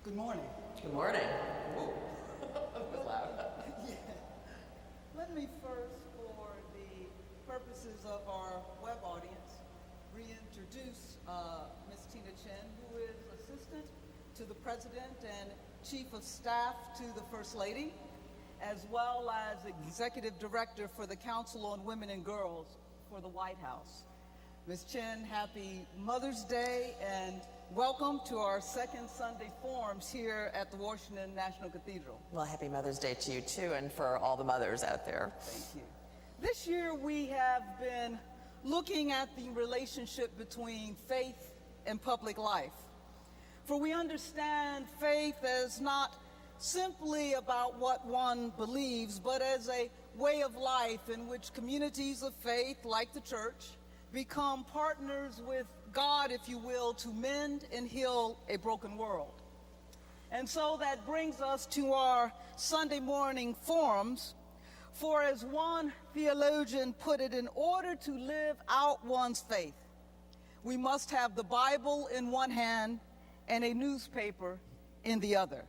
Good morning. Good morning. Whoa, that was loud. Yeah. Let me first, for the purposes of our web audience, reintroduce Ms. Tchen, who is Assistant to the President and Chief of Staff to the First Lady, as well as Executive Director for the Council on Women and Girls for the White House. Ms. Tchen, happy Mother's Day and welcome to our second Sunday forums here at the Washington National Cathedral. Well, happy Mother's Day to you too, and for all the mothers out there. Thank you. This year we have been looking at the relationship between faith and public life. For we understand faith as not simply about what one believes, but as a way of life in which communities of faith, like the church, become partners with God, if you will, to mend and heal a broken world. And so that brings us to our Sunday morning forums. For as one theologian put it, in order to live out one's faith, we must have the Bible in one hand and a newspaper in the other.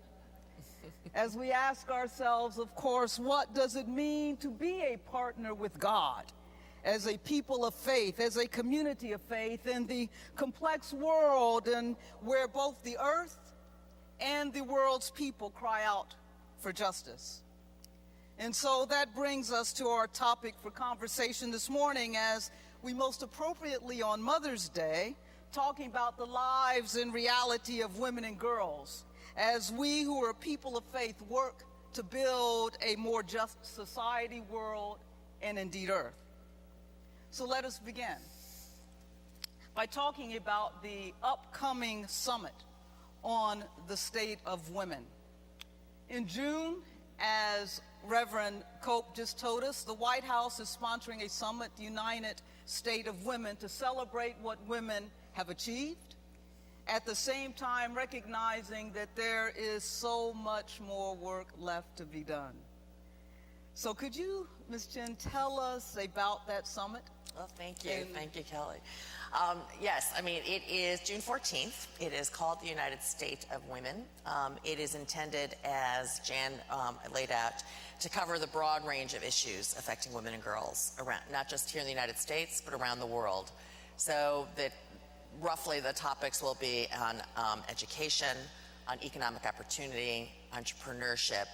As we ask ourselves, of course, what does it mean to be a partner with God as a people of faith, as a community of faith in the complex world and where both the earth and the world's people cry out for justice? And so that brings us to our topic for conversation this morning, as we most appropriately on Mother's Day, talking about the lives and reality of women and girls, as we who are people of faith work to build a more just society, world, and indeed earth. So let us begin by talking about the upcoming summit on the state of women. In June, as Reverend Cope just told us, the White House is sponsoring a summit, the United State of Women, to celebrate what women have achieved, at the same time recognizing that there is so much more work left to be done. So could you, Ms. Tchen, tell us about that summit? Well, thank you. Thank you, Kelly. Yes, I mean, it is June 14th. It is called the United State of Women. It is intended, as Jan laid out, to cover the broad range of issues affecting women and girls, around, not just here in the United States, but around the world. So that roughly the topics will be on education, on economic opportunity, entrepreneurship,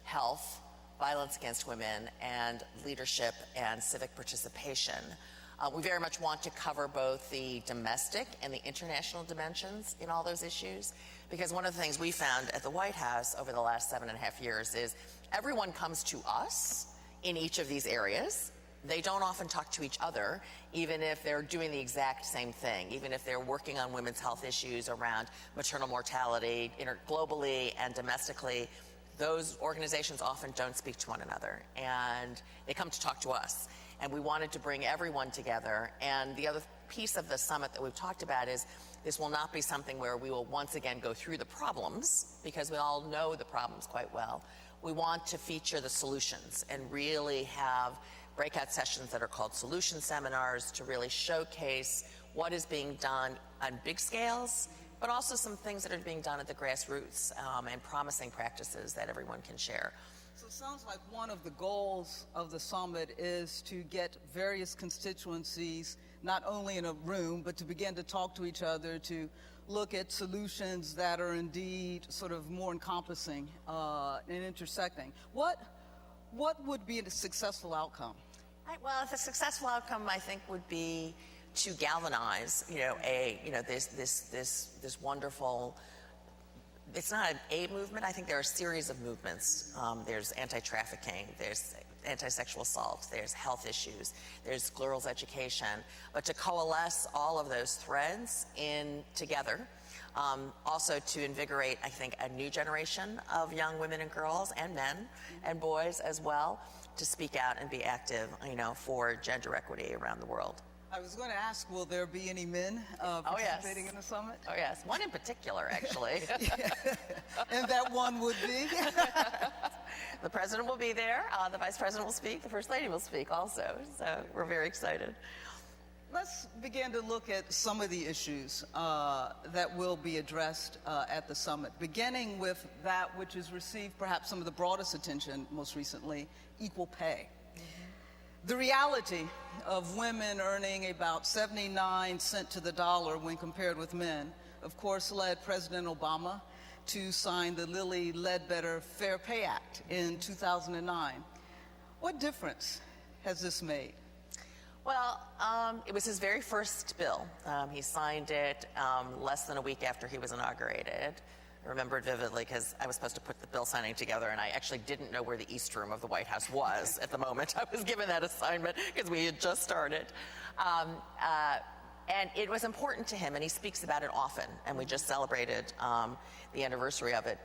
health, violence against women, and leadership and civic participation. We very much want to cover both the domestic and the international dimensions in all those issues, because one of the things we found at the White House over the last 7.5 years is everyone comes to us in each of these areas. They don't often talk to each other, even if they're doing the exact same thing, even if they're working on women's health issues around maternal mortality globally and domestically. Those organizations often don't speak to one another, and they come to talk to us. And we wanted to bring everyone together. And the other piece of the summit that we've talked about is this will not be something where we will once again go through the problems, because we all know the problems quite well. We want to feature the solutions and really have breakout sessions that are called solution seminars to really showcase what is being done on big scales, but also some things that are being done at the grassroots and promising practices that everyone can share. So it sounds like one of the goals of the summit is to get various constituencies not only in a room, but to begin to talk to each other, to look at solutions that are indeed sort of more encompassing and intersecting. What would be a successful outcome? Well, the successful outcome, I think, would be to galvanize, this wonderful. It's not a movement. I think there are a series of movements. There's anti-trafficking. There's anti-sexual assault. There's health issues. There's girls' education. But to coalesce all of those threads in together. Also to invigorate, I think, a new generation of young women and girls and men and boys as well to speak out and be active, for gender equity around the world. I was going to ask, will there be any men participating in the summit? Oh, yes. One in particular, actually. And that one would be? The president will be there. The vice president will speak. The first lady will speak also. So we're very excited. let's begin to look at some of the issues that will be addressed at the summit, beginning with that which has received perhaps some of the broadest attention most recently, equal pay. The reality of women earning about 79 cents to the dollar when compared with men, of course, led President Obama to sign the Lilly Ledbetter Fair Pay Act in 2009. What difference has this made? Well, it was his very first bill. He signed it less than a week after he was inaugurated. I remember it vividly because I was supposed to put the bill signing together, and I actually didn't know where the East Room of the White House was at the moment I was given that assignment because we had just started. And it was important to him, and he speaks about it often, and we just celebrated the anniversary of it,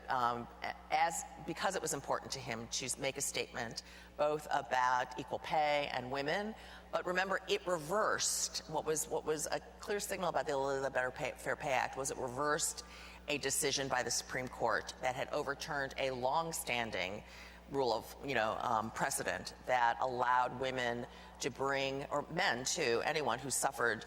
because it was important to him to make a statement both about equal pay and women. But remember, it reversed what was a clear signal about the Lilly Ledbetter Fair Pay Act was it reversed a decision by the Supreme Court that had overturned a long-standing rule of precedent that allowed women to bring, or men too, anyone who suffered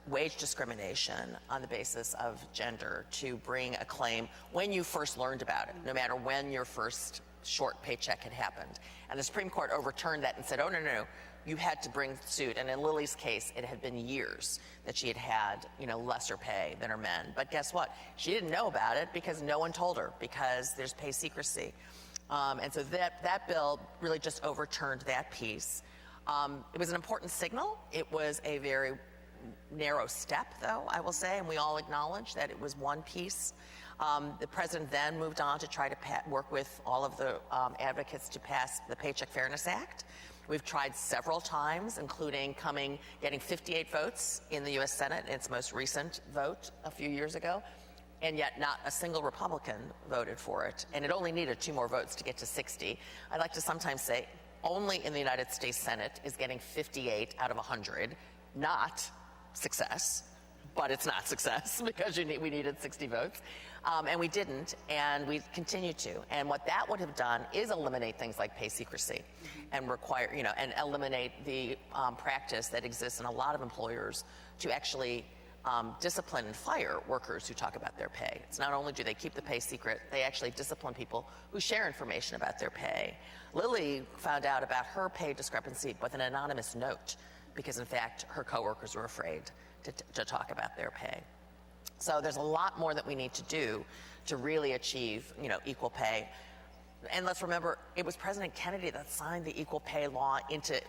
wage discrimination on the basis of gender, to bring a claim when you first learned about it, no matter when your first short paycheck had happened. And the Supreme Court overturned that and said, oh, no, you had to bring suit. And in Lily's case, it had been years that she had lesser pay than her men. But guess what? She didn't know about it because no one told her, because there's pay secrecy. And so that bill really just overturned that piece. It was an important signal. It was a very narrow step, though, I will say, and we all acknowledge that it was one piece. The president then moved on to try to work with all of the advocates to pass the Paycheck Fairness Act. We've tried several times, including getting 58 votes in the U.S. Senate, its most recent vote a few years ago, and yet not a single Republican voted for it. And it only needed 2 more votes to get to 60. I like to sometimes say only in the United States Senate is getting 58 out of 100 not success, but it's not success because we needed 60 votes. And we didn't, and we continue to. And what that would have done is eliminate things like pay secrecy and require, and eliminate the practice that exists in a lot of employers to actually discipline and fire workers who talk about their pay. It's not only do they keep the pay secret, they actually discipline people who share information about their pay. Lilly found out about her pay discrepancy with an anonymous note because, in fact, her coworkers were afraid to talk about their pay. So there's a lot more that we need to do to really achieve, equal pay. And let's remember, it was President Kennedy that signed the equal pay law into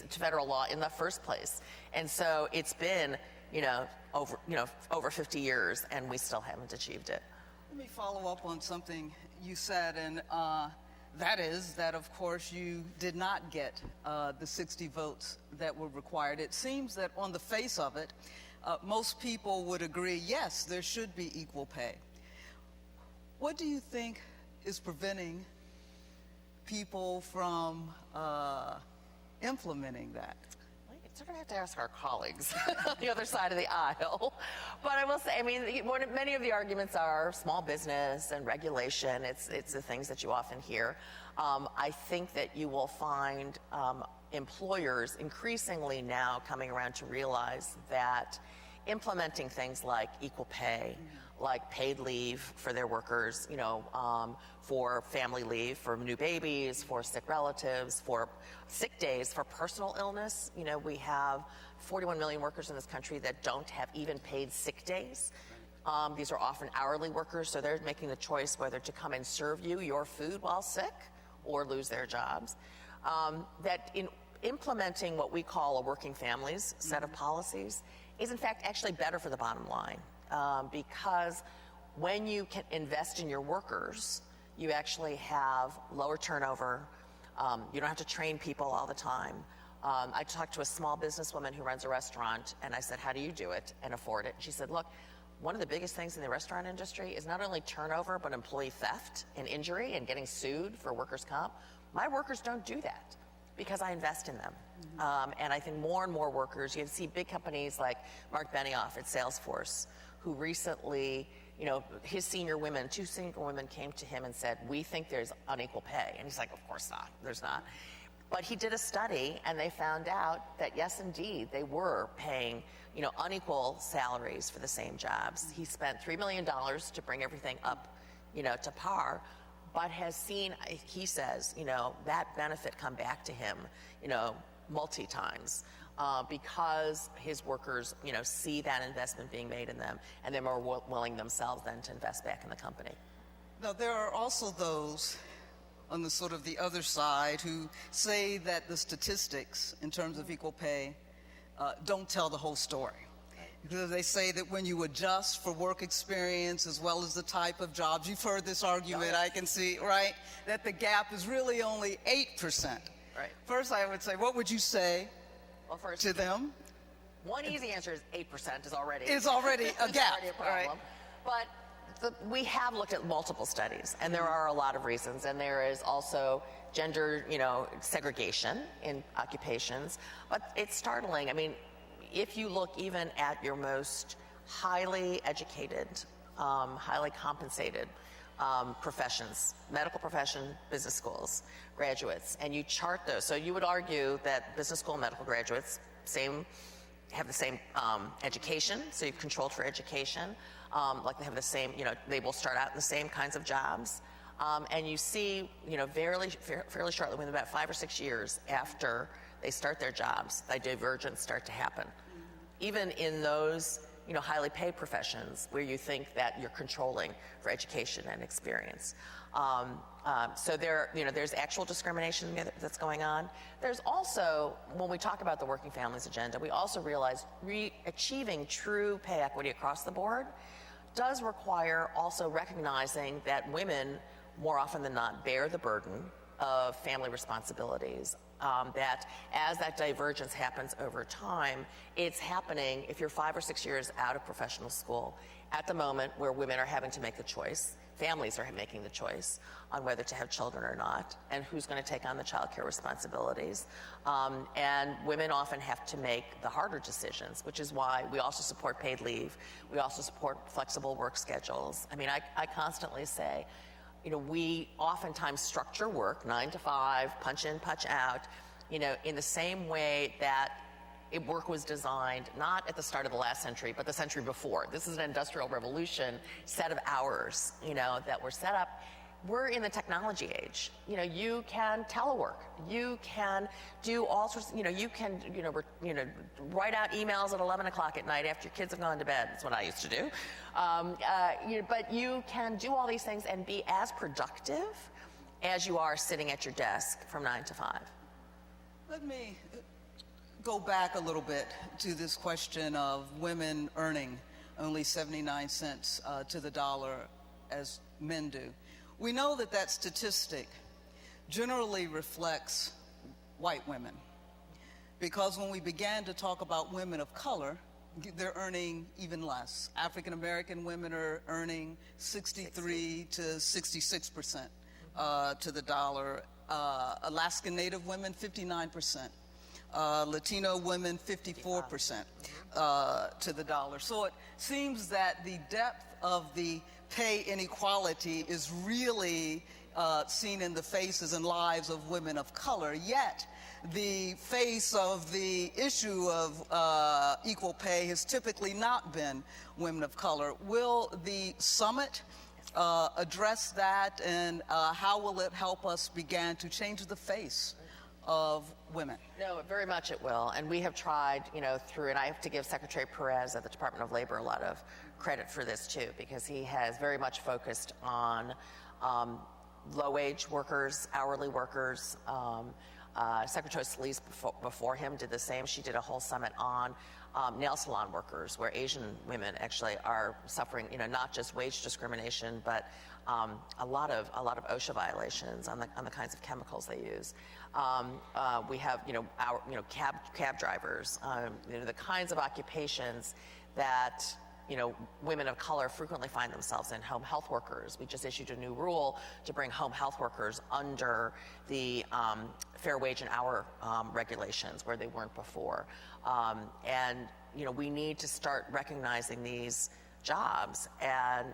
federal law in the first place. And so it's been, over 50 years, and we still haven't achieved it. Let me follow up on something you said, and that is that, of course, you did not get the 60 votes that were required. It seems that on the face of it, most people would agree, yes, there should be equal pay. What do you think is preventing people from implementing that? Well, you sort of have to ask our colleagues on the other side of the aisle. But I will say, many of the arguments are small business and regulation. It's the things that you often hear. I think that you will find employers increasingly now coming around to realize that implementing things like equal pay, like paid leave for their workers, for family leave, for new babies, for sick relatives, for sick days, for personal illness. We have 41 million workers in this country that don't have even paid sick days. These are often hourly workers, so they're making the choice whether to come and serve you your food while sick or lose their jobs. That in implementing what we call a working families set of policies is in fact actually better for the bottom line, because when you can invest in your workers, you actually have lower turnover. You don't have to train people all the time. I talked to a small businesswoman who runs a restaurant, and I said, how do you do it and afford it? She said, look, one of the biggest things in the restaurant industry is not only turnover, but employee theft and injury and getting sued for workers' comp. My workers don't do that because I invest in them. And I think more and more workers, you see big companies like Mark Benioff at Salesforce, who recently, his two senior women came to him and said, we think there's unequal pay. And he's like, of course not, there's not. But he did a study, and they found out that yes, indeed, they were paying, unequal salaries for the same jobs. He spent $3 million to bring everything up, to par, but has seen, he says, that benefit come back to him, multi times. Because his workers, see that investment being made in them, and they're more willing themselves then to invest back in the company. Now, there are also those on the sort of the other side who say that the statistics in terms of equal pay don't tell the whole story. Because they say that when you adjust for work experience as well as the type of jobs, you've heard this argument, I can see, right, that the gap is really only 8%. Right. First, I would say, what would you say to them? One easy answer is 8% is already a gap, already a problem. right? But we have looked at multiple studies, and there are a lot of reasons, and there is also gender, segregation in occupations. But it's startling. I mean, if you look even at your most highly educated, highly compensated professions, medical profession, business schools, graduates, and you chart those. So you would argue that business school and medical graduates have the same education, so you've controlled for education. Like they have the same, they will start out in the same kinds of jobs. And you see, fairly shortly, within about 5 or 6 years after they start their jobs, the divergence start to happen. Even in those, highly paid professions where you think that you're controlling for education and experience. So there's actual discrimination that's going on. There's also, when we talk about the Working Families Agenda, we also realize achieving true pay equity across the board does require also recognizing that women, more often than not, bear the burden of family responsibilities. That as that divergence happens over time, it's happening if you're 5 or 6 years out of professional school at the moment where women are having to make the choice, families are making the choice on whether to have children or not, and who's going to take on the child care responsibilities. And women often have to make the harder decisions, which is why we also support paid leave. We also support flexible work schedules. I mean, I constantly say, we oftentimes structure work 9 to 5, punch in, punch out, in the same way that work was designed not at the start of the last century, but the century before. This is an industrial revolution set of hours, that were set up. We're in the technology age. You can telework. You can do all sorts. You can, write out emails at 11 o'clock at night after your kids have gone to bed. That's what I used to do. But you can do all these things and be as productive as you are sitting at your desk from 9 to 5. Let me go back a little bit to this question of women earning only 79 cents to the dollar as men do. We know that statistic generally reflects white women, because when we began to talk about women of color, they're earning even less. African American women are earning 63 to 66% to the dollar. Alaskan Native women, 59%. Latino women, 54% to the dollar. So it seems that the depth of the pay inequality is really seen in the faces and lives of women of color. Yet, the face of the issue of equal pay has typically not been women of color. Will the summit address that, and how will it help us begin to change the face of women? No, very much it will. And we have tried, through, and I have to give Secretary Perez at the Department of Labor a lot of credit for this too, because he has very much focused on low-wage workers, hourly workers. Secretary Solis before him did the same. She did a whole summit on nail salon workers, where Asian women actually are suffering, not just wage discrimination, but a lot of OSHA violations on the kinds of chemicals they use. We have, cab drivers, the kinds of occupations that, women of color frequently find themselves in. Home health workers. We just issued a new rule to bring home health workers under the fair wage and hour regulations, where they weren't before. And, we need to start recognizing these jobs and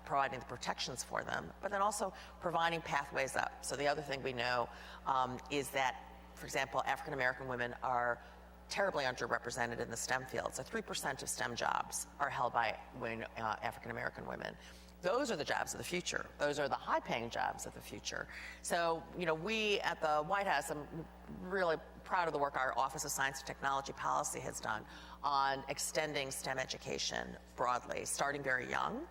providing the protections for them, but then also providing pathways up. So the other thing we know is that for example, African American women are terribly underrepresented in the STEM fields. So 3% of STEM jobs are held by African American women. Those are the jobs of the future. Those are the high-paying jobs of the future. So, we at the White House, I'm really proud of the work our Office of Science and Technology Policy has done on extending STEM education broadly, starting very young.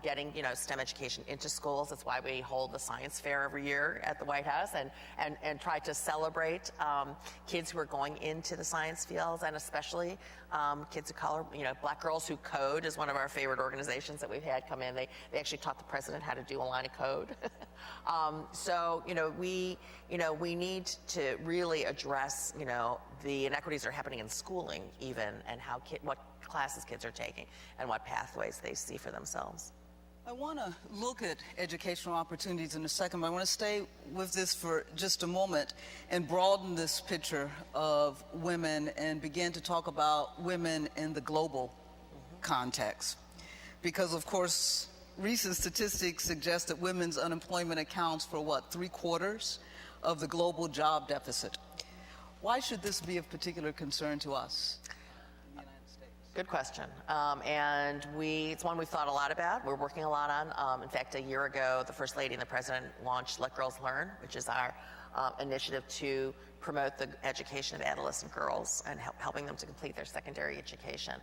Getting STEM education into schools. That's why we hold the science fair every year at the White House and try to celebrate kids who are going into the science fields, and especially kids of color. Black Girls Who Code is one of our favorite organizations that we've had come in. They actually taught the president how to do a line of code. So we need to really address the inequities that are happening in schooling even, and what classes kids are taking and what pathways they see for themselves. I want to look at educational opportunities in a second, but I want to stay with this for just a moment and broaden this picture of women and begin to talk about women in the global context. Because, of course, recent statistics suggest that women's unemployment accounts for, 3/4 of the global job deficit. Why should this be of particular concern to us? Good question. And it's one we've thought a lot about. We're working a lot on. In fact, a year ago, the First Lady and the President launched Let Girls Learn, which is our initiative to promote the education of adolescent girls and helping them to complete their secondary education.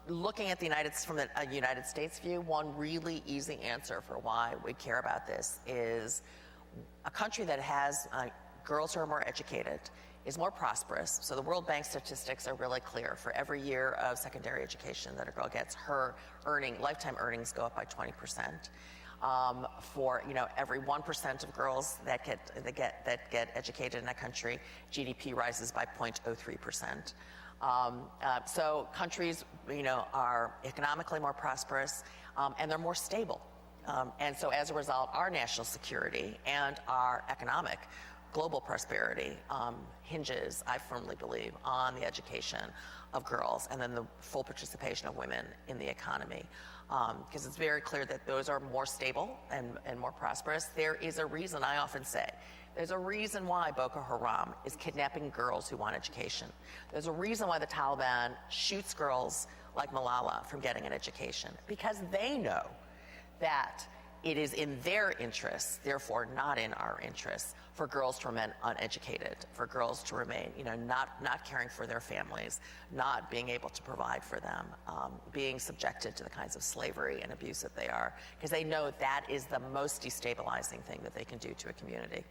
Looking at from a United States view, one really easy answer for why we care about this is a country that has girls who are more educated is more prosperous. So the World Bank statistics are really clear. For every year of secondary education that a girl gets, her lifetime earnings go up by 20%. For every 1% of girls that get educated in a country, GDP rises by 0.03%. So countries are economically more prosperous, and they're more stable. And so as a result, our national security and our economic global prosperity hinges, I firmly believe, on the education of girls and then the full participation of women in the economy. Because it's very clear that those are more stable and more prosperous. There is a reason, I often say, there's a reason why Boko Haram is kidnapping girls who want education. There's a reason why the Taliban shoots girls like Malala from getting an education. Because they know that it is in their interests, therefore not in our interests, for girls to remain uneducated, for girls to remain, not caring for their families, not being able to provide for them, being subjected to the kinds of slavery and abuse that they are, because they know that is the most destabilizing thing that they can do to a community.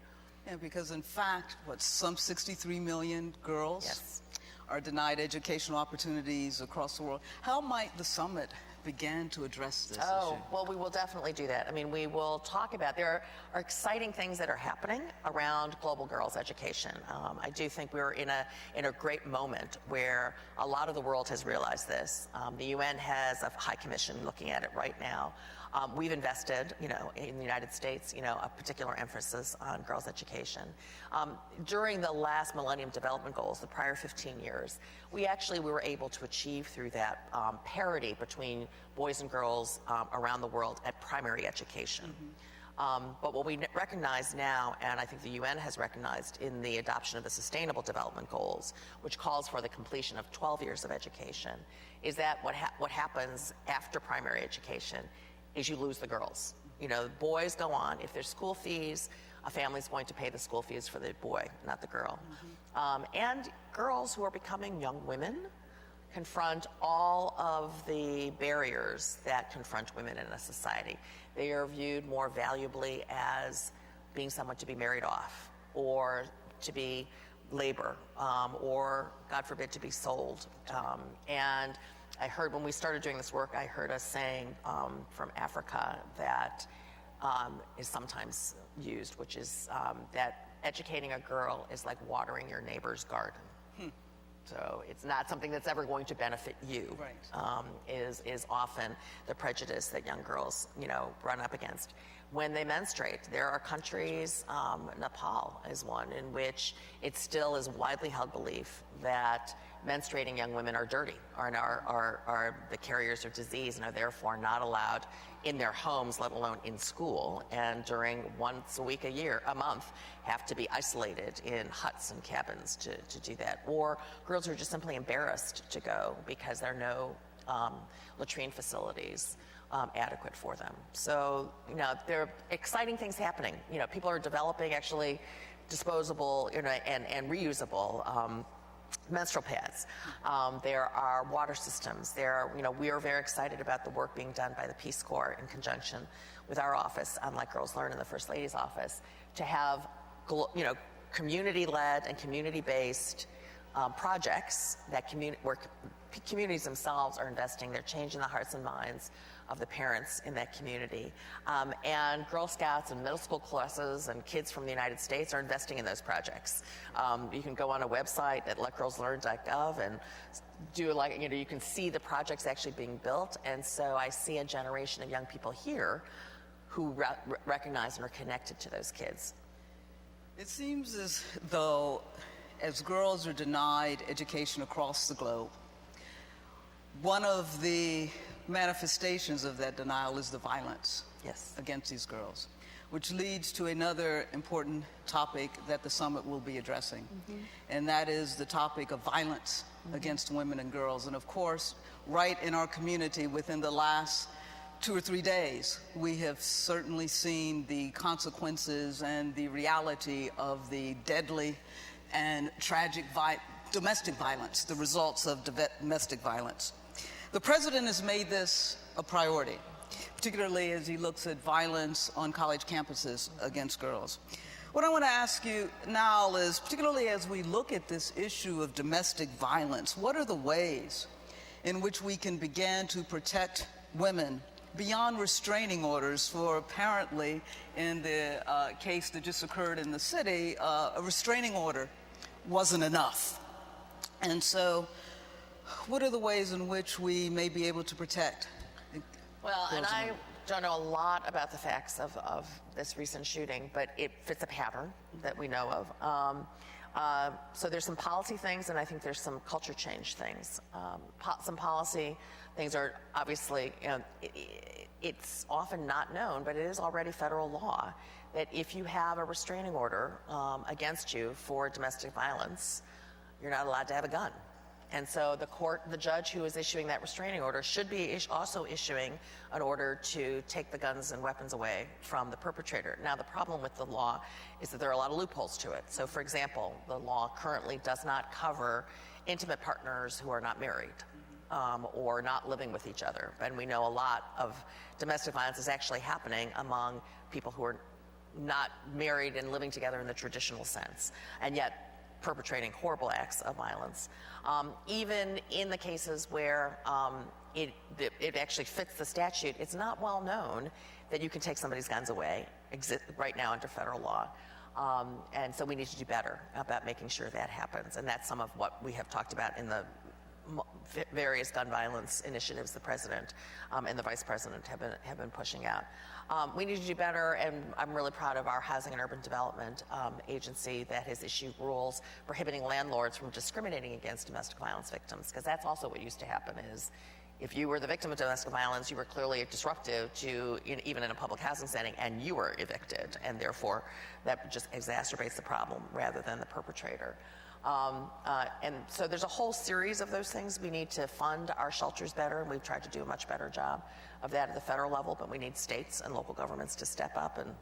Yeah, because in fact, some 63 million girls Yes. are denied educational opportunities across the world. How might the summit begin to address this issue? Well, we will definitely do that. I mean, we will talk about, there are exciting things that are happening around global girls' education. I do think we're in a great moment where a lot of the world has realized this. The UN has a high commission looking at it right now. We've invested, in the United States, a particular emphasis on girls' education. During the last Millennium Development Goals, the prior 15 years, we were able to achieve through that parity between boys and girls around the world at primary education. But what we recognize now, and I think the UN has recognized in the adoption of the Sustainable Development Goals, which calls for the completion of 12 years of education, is that what happens after primary education is you lose the girls. Boys go on. If there's school fees, a family's going to pay the school fees for the boy, not the girl. And girls who are becoming young women confront all of the barriers that confront women in a society. They are viewed more valuably as being someone to be married off, or to be labor, or, God forbid, to be sold. And I heard, when we started doing this work, I heard a saying from Africa that is sometimes used, which is that educating a girl is like watering your neighbor's garden. So it's not something that's ever going to benefit you. Right. Is often the prejudice that young girls, run up against. when they menstruate. There are countries, Nepal is one, in which it still is widely held belief that menstruating young women are dirty, are the carriers of disease, and are therefore not allowed in their homes, let alone in school, and during once a week, a month, have to be isolated in huts and cabins to do that. Or girls who are just simply embarrassed to go because there are no latrine facilities adequate for them. So, there are exciting things happening. People are developing actually disposable, and reusable menstrual pads. There are water systems. We are very excited about the work being done by the Peace Corps in conjunction with our office, Unlike Girls Learn in the First Lady's office, to have community-led and community-based projects that where communities themselves are investing. They're changing the hearts and minds of the parents in that community. And Girl Scouts and middle school classes and kids from the United States are investing in those projects. You can go on a website at letgirlslearn.gov and you can see the projects actually being built. And so I see a generation of young people here who recognize and are connected to those kids. It seems as though as girls are denied education across the globe, one of the manifestations of that denial is the violence against these girls, which leads to another important topic that the summit will be addressing, and that is the topic of violence against women and girls. And of course, right in our community within the last 2 or 3 days, we have certainly seen the consequences and the reality of the deadly and tragic domestic violence, the results of domestic violence. The president has made this a priority, particularly as he looks at violence on college campuses against girls. What I want to ask you now is, particularly as we look at this issue of domestic violence, what are the ways in which we can begin to protect women beyond restraining orders? For apparently, in the case that just occurred in the city, a restraining order wasn't enough. And so, what are the ways in which we may be able to protect? Well, and I don't know a lot about the facts of this recent shooting, but it fits a pattern that we know of. So there's some policy things, and I think there's some culture change things. Some policy things are obviously, it's often not known, but it is already federal law that if you have a restraining order against you for domestic violence, you're not allowed to have a gun. And so the judge who is issuing that restraining order should be also issuing an order to take the guns and weapons away from the perpetrator. Now, the problem with the law is that there are a lot of loopholes to it. So, for example, the law currently does not cover intimate partners who are not married or not living with each other. And we know a lot of domestic violence is actually happening among people who are not married and living together in the traditional sense, and yet perpetrating horrible acts of violence. Even in the cases where it actually fits the statute, it's not well known that you can take somebody's guns away right now under federal law. And so we need to do better about making sure that happens. And that's some of what we have talked about in the various gun violence initiatives the president and the vice president have been pushing out. We need to do better, and I'm really proud of our Housing and Urban Development agency that has issued rules prohibiting landlords from discriminating against domestic violence victims, because that's also what used to happen is if you were the victim of domestic violence, you were clearly disruptive to even in a public housing setting, and you were evicted, and therefore that just exacerbates the problem rather than the perpetrator. And so there's a whole series of those things. We need to fund our shelters better, and we've tried to do a much better job of that at the federal level, but we need states and local governments to step up. And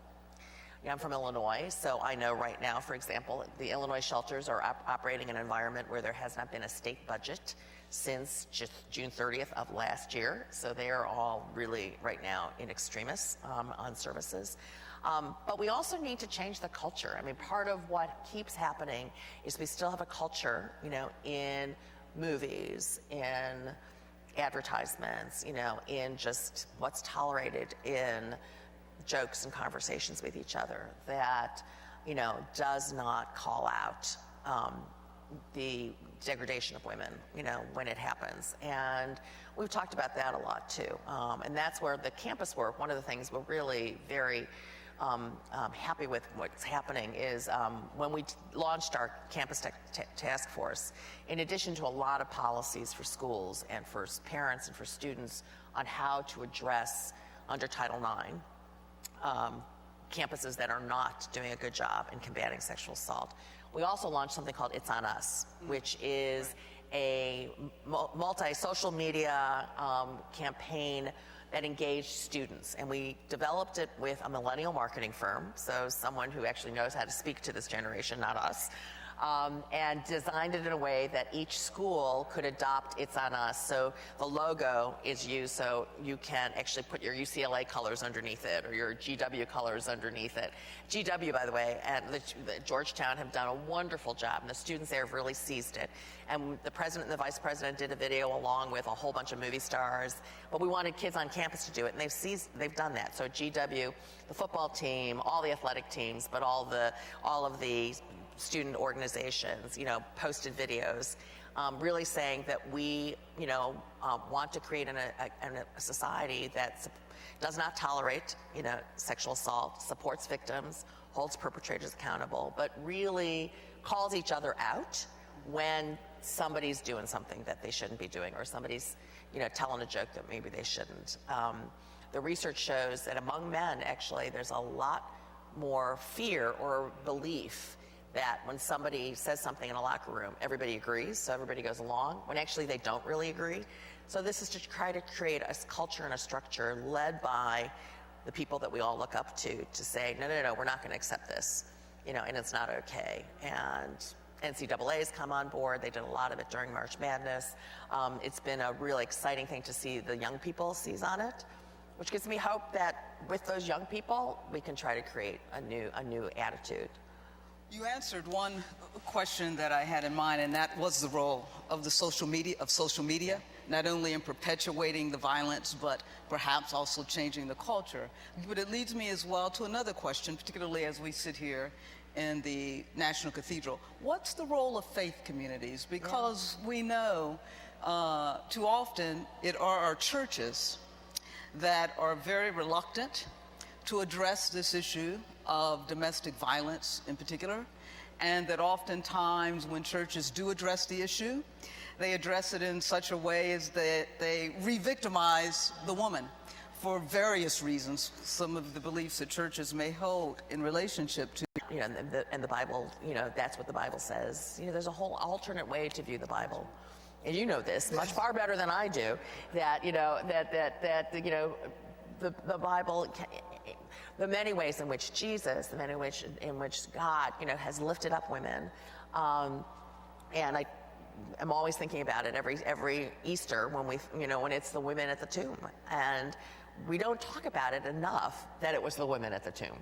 I'm from Illinois, so I know right now, for example, the Illinois shelters are operating in an environment where there has not been a state budget since just June 30th of last year. So they are all really right now in extremis on services. But we also need to change the culture. I mean, part of what keeps happening is we still have a culture, in movies, in advertisements, in just what's tolerated in jokes and conversations with each other that, does not call out the degradation of women, when it happens. And we've talked about that a lot too. And that's where the campus work, one of the things we're really very happy with what's happening is when we launched our campus task force, in addition to a lot of policies for schools and for parents and for students on how to address under Title IX, campuses that are not doing a good job in combating sexual assault. We also launched something called It's On Us, which is a multi-social media campaign that engaged students. And we developed it with a millennial marketing firm, so someone who actually knows how to speak to this generation, not us, and designed it in a way that each school could adopt It's On Us. So the logo is used so you can actually put your UCLA colors underneath it or your GW colors underneath it. GW, by the way, and the Georgetown have done a wonderful job, and the students there have really seized it. And the president and the vice president did a video along with a whole bunch of movie stars, but we wanted kids on campus to do it, and they've done that. So GW, the football team, all the athletic teams, but all of the student organizations, posted videos, really saying that we, want to create a society that does not tolerate, sexual assault, supports victims, holds perpetrators accountable, but really calls each other out when somebody's doing something that they shouldn't be doing, or somebody's, telling a joke that maybe they shouldn't. The research shows that among men, actually, there's a lot more fear or belief that when somebody says something in a locker room, everybody agrees, so everybody goes along, when actually they don't really agree. So this is to try to create a culture and a structure led by the people that we all look up to say, no, we're not going to accept this, and it's not okay. And NCAA's come on board. They did a lot of it during March Madness. It's been a really exciting thing to see the young people seize on it, which gives me hope that with those young people, we can try to create a new attitude. You answered one question that I had in mind, and that was the role of social media, not only in perpetuating the violence, but perhaps also changing the culture. But it leads me as well to another question, particularly as we sit here in the National Cathedral. What's the role of faith communities? Because we know too often it are our churches that are very reluctant to address this issue of domestic violence in particular, and that oftentimes when churches do address the issue, they address it in such a way as that they re-victimize the woman for various reasons, some of the beliefs that churches may hold in relationship to. And the Bible, that's what the Bible says. There's a whole alternate way to view the Bible. And you know this much far better than I do, that, the Bible, the many ways in which Jesus, the many ways in which God, has lifted up women. And I'm always thinking about it every Easter when it's the women at the tomb. And we don't talk about it enough that it was the women at the tomb.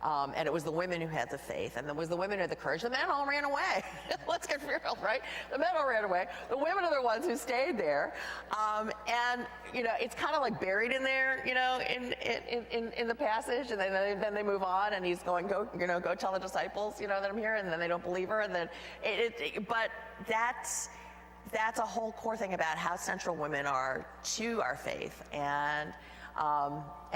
And it was the women who had the faith, and it was the women who had the courage. The men all ran away. Let's get real, right? The men all ran away. The women are the ones who stayed there. And it's kind of like buried in there, in the passage, and then they move on, and he's going, go tell the disciples, that I'm here, and then they don't believe her, and then but that's a whole core thing about how central women are to our faith, and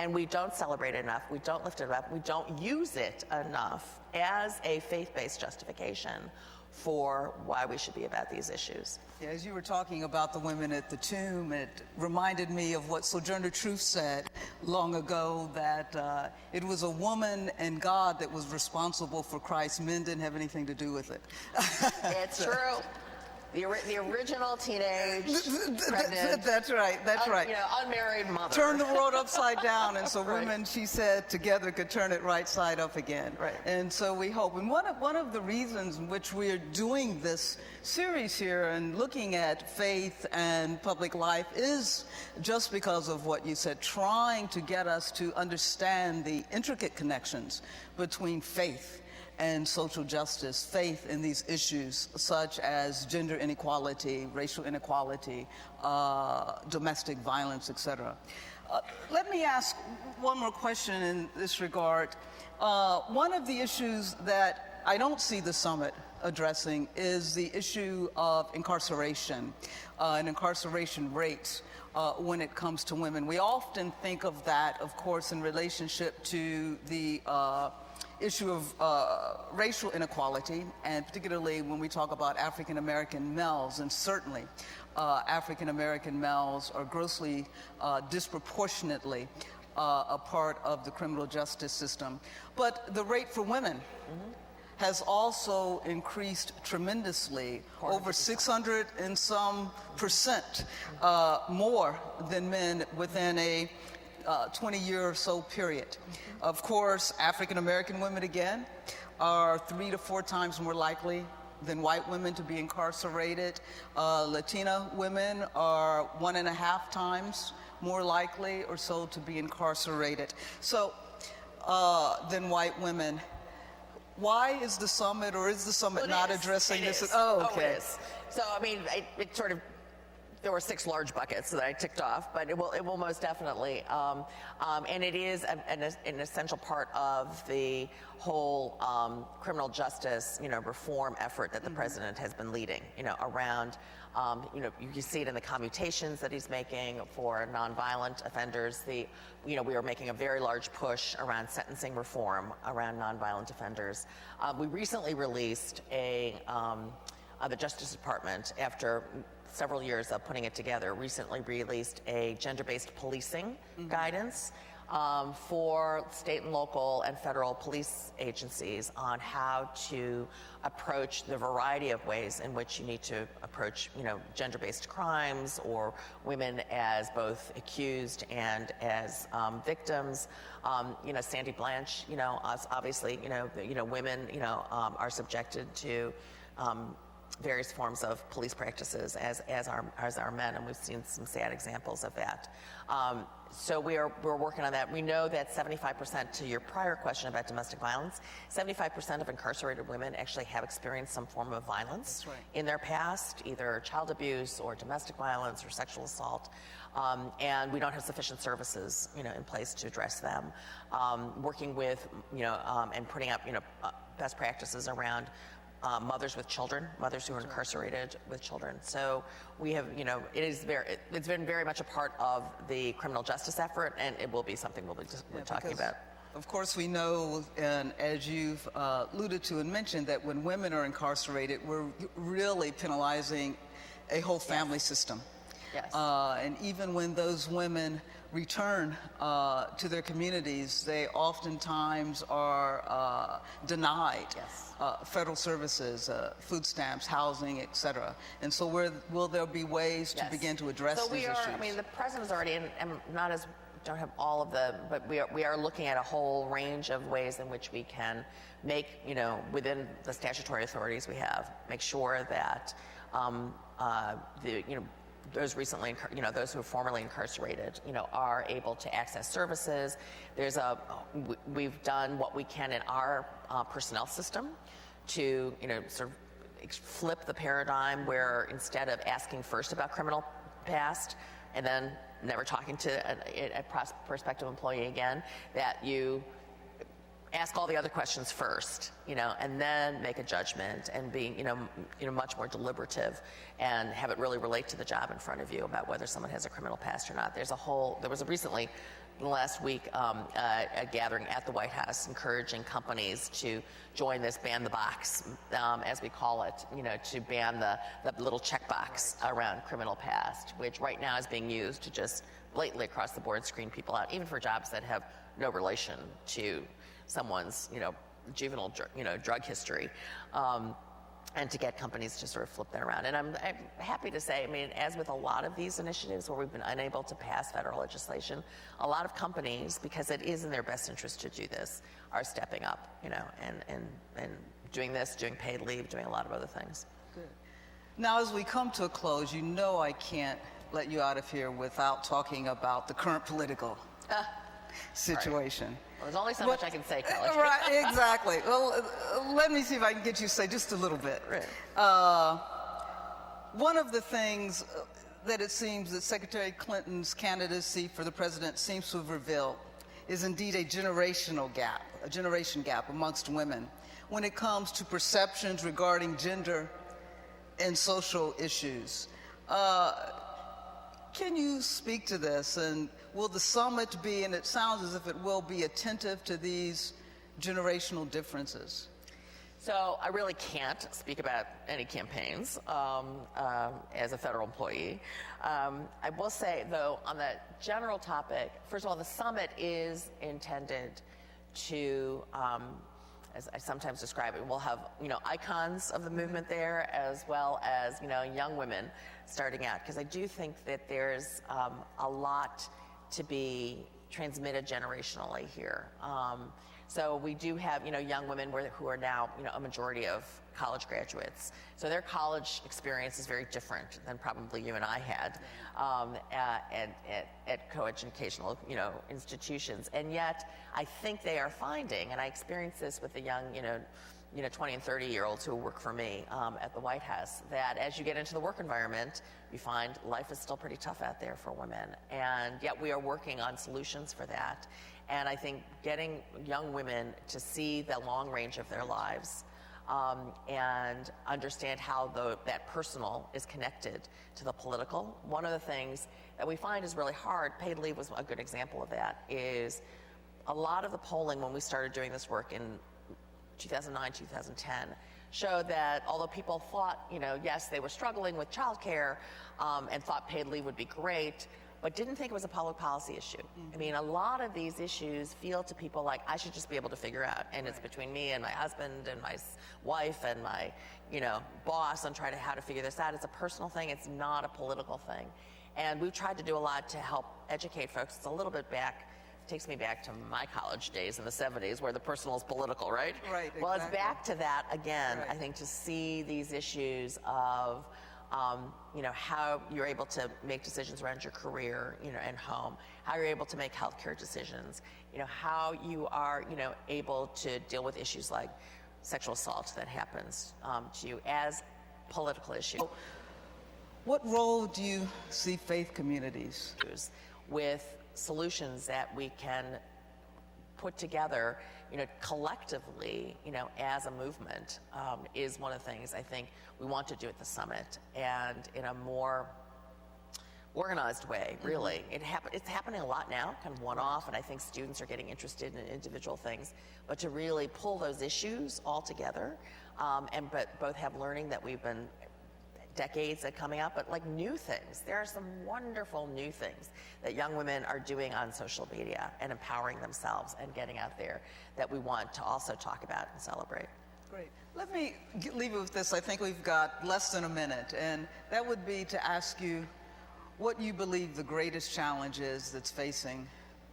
we don't celebrate it enough. We don't lift it up. We don't use it enough as a faith-based justification for why we should be about these issues. Yeah, as you were talking about the women at the tomb, it reminded me of what Sojourner Truth said long ago, that it was a woman and God that was responsible for Christ. Men didn't have anything to do with it. It's true. The original teenage, pregnant. That's right. Unmarried mother. Turn the world upside down, and so women, she said, together could turn it right side up again. Right. And so we hope. And one of the reasons in which we are doing this series here and looking at faith and public life is just because of what you said, trying to get us to understand the intricate connections between faith and social justice, faith in these issues such as gender inequality, racial inequality, domestic violence, etc. Let me ask one more question in this regard. One of the issues that I don't see the summit addressing is the issue of incarceration and incarceration rates when it comes to women. We often think of that, of course, in relationship to the issue of racial inequality, and particularly when we talk about African American males, and certainly African American males are grossly disproportionately a part of the criminal justice system. But the rate for women has also increased tremendously, over 600 and some percent more than men within a 20-year or so period. Of course, African American women, again, are 3 to 4 times more likely than white women to be incarcerated. Latina women are 1.5 times more likely or so to be incarcerated than white women. Why is the summit, or is the summit not addressing this? Oh, okay. It is. So, I mean, it sort of, there were 6 large buckets that I ticked off, but it will most definitely, and it is an essential part of the whole criminal justice, reform effort that the president has been leading, around, you can see it in the commutations that he's making for nonviolent offenders. We are making a very large push around sentencing reform around nonviolent offenders. We recently released the Justice Department, after several years of putting it together, recently released a gender-based policing guidance for state and local and federal police agencies on how to approach the variety of ways in which you need to approach, gender-based crimes, or women as both accused and as victims. Sandy Blanche, obviously, women, are subjected to various forms of police practices as our men, and we've seen some sad examples of that. So we're working on that. We know that 75%, to your prior question about domestic violence, 75% of incarcerated women actually have experienced some form of violence in their past, either child abuse or domestic violence or sexual assault. And we don't have sufficient services, in place to address them. Working with, and putting up, best practices around mothers with children, mothers who are incarcerated with children. So we have, it's been very much a part of the criminal justice effort, and it will be something we'll be talking about. Of course, we know, and as you've alluded to and mentioned, that when women are incarcerated, we're really penalizing a whole family system. Yes. And even when those women return to their communities, they oftentimes are denied federal services, food stamps, housing, et cetera. And so will there be ways to begin to address these issues? I mean, the president's already, and not as, don't have all of the, but we are looking at a whole range of ways in which we can make, within the statutory authorities we have, make sure that those recently, those who are formerly incarcerated, are able to access services. We've done what we can in our personnel system to, sort of flip the paradigm where, instead of asking first about criminal past and then never talking to a prospective employee again, that you ask all the other questions first, and then make a judgment, and being, much more deliberative, and have it really relate to the job in front of you about whether someone has a criminal past or not. There was recently, last week, a gathering at the White House encouraging companies to join this ban the box, as we call it, to ban the little checkbox around criminal past, which right now is being used to just blatantly across the board screen people out, even for jobs that have no relation to someone's, juvenile, drug history, and to get companies to sort of flip that around. And I'm happy to say, I mean, as with a lot of these initiatives where we've been unable to pass federal legislation, a lot of companies, because it is in their best interest to do this, are stepping up, and doing this, doing paid leave, doing a lot of other things. Good. Now, as we come to a close, I can't let you out of here without talking about the current political situation. Right. Well, there's only so much I can say, Kelly. Right, exactly. Well, let me see if I can get you to say just a little bit. Right. One of the things that it seems that Secretary Clinton's candidacy for the president seems to have revealed is indeed a generational gap a generation gap amongst women when it comes to perceptions regarding gender and social issues. Can you speak to this, and will the summit be, and it sounds as if it will be, attentive to these generational differences? So I really can't speak about any campaigns as a federal employee. I will say, though, on the general topic, first of all, the summit is intended to, as I sometimes describe it, we'll have icons of the movement there, as well as young women starting out, because I do think that there's a lot to be transmitted generationally here. So we do have, young women who are now, a majority of college graduates. So their college experience is very different than probably you and I had at co-educational, institutions. And yet, I think they are finding, and I experienced this with the young, 20 and 30-year-olds who work for me at the White House, that as you get into the work environment, you find life is still pretty tough out there for women. And yet we are working on solutions for that. And I think getting young women to see the long range of their lives and understand how that personal is connected to the political. One of the things that we find is really hard, paid leave was a good example of that, is a lot of the polling when we started doing this work in 2009, 2010, showed that although people thought, yes, they were struggling with childcare and thought paid leave would be great, but didn't think it was a public policy issue. I mean, a lot of these issues feel to people like I should just be able to figure out, and it's between me and my husband and my wife and my, boss on trying to how to figure this out. It's a personal thing. It's not a political thing. And we've tried to do a lot to help educate folks. It's a little bit back. Takes me back to my college days in the 70s where the personal is political, right? Right, exactly. Well, it's back to that again, right. I think, to see these issues of, how you're able to make decisions around your career, and home, how you're able to make healthcare decisions, how you are, able to deal with issues like sexual assault that happens to you as political issues. What role do you see faith communities with solutions that we can put together, collectively, as a movement, is one of the things I think we want to do at the summit, and in a more organized way, really. It's happening a lot now, kind of one-off, and I think students are getting interested in individual things, but to really pull those issues all together, but both have learning that we've been decades that coming up, but like new things. There are some wonderful new things that young women are doing on social media and empowering themselves and getting out there that we want to also talk about and celebrate. Great. Let me leave you with this. I think we've got less than a minute, and that would be to ask you what you believe the greatest challenge is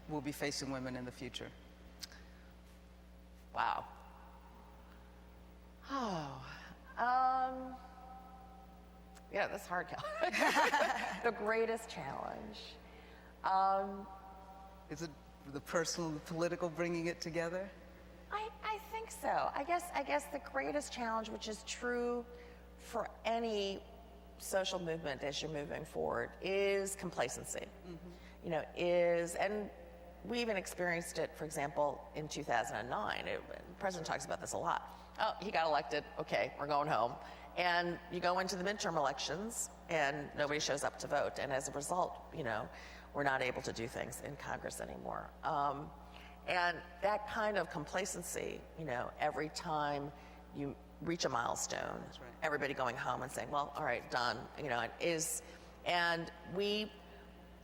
will be facing women in the future. Wow. Yeah, that's hard. The greatest challenge. Is it the personal, the political, bringing it together? I think so. I guess the greatest challenge, which is true for any social movement as you're moving forward, is complacency. And we even experienced it, for example, in 2009. The president talks about this a lot. Oh, he got elected. Okay, we're going home. And you go into the midterm elections and nobody shows up to vote. And as a result, we're not able to do things in Congress anymore. And that kind of complacency, every time you reach a milestone, That's right. everybody going home and saying, well, all right, done,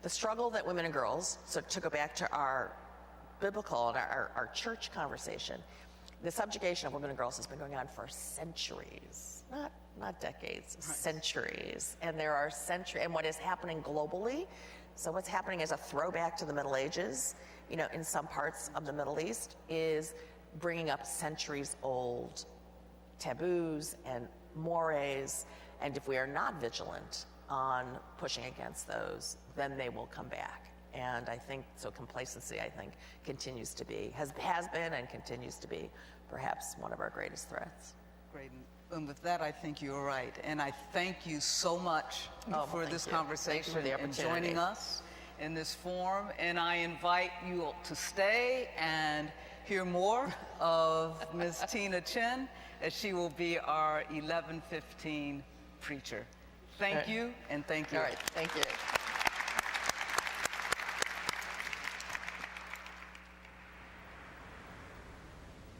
the struggle that women and girls, so to go back to our biblical and our church conversation, the subjugation of women and girls has been going on for centuries, not decades, Right. centuries. And there are and what is happening globally, so what's happening is a throwback to the Middle Ages, in some parts of the Middle East, is bringing up centuries-old taboos and mores, and if we are not vigilant on pushing against those, then they will come back. And I think, so complacency, I think, continues to be, has been and continues to be perhaps one of our greatest threats. Great. And with that, I think you're right. And I thank you so much for this conversation for the and opportunity. joining us in this forum. And I invite you all to stay and hear more of Ms. Tina Tchen, as she will be our 11:15 preacher. Thank you, and thank you. All right, thank you.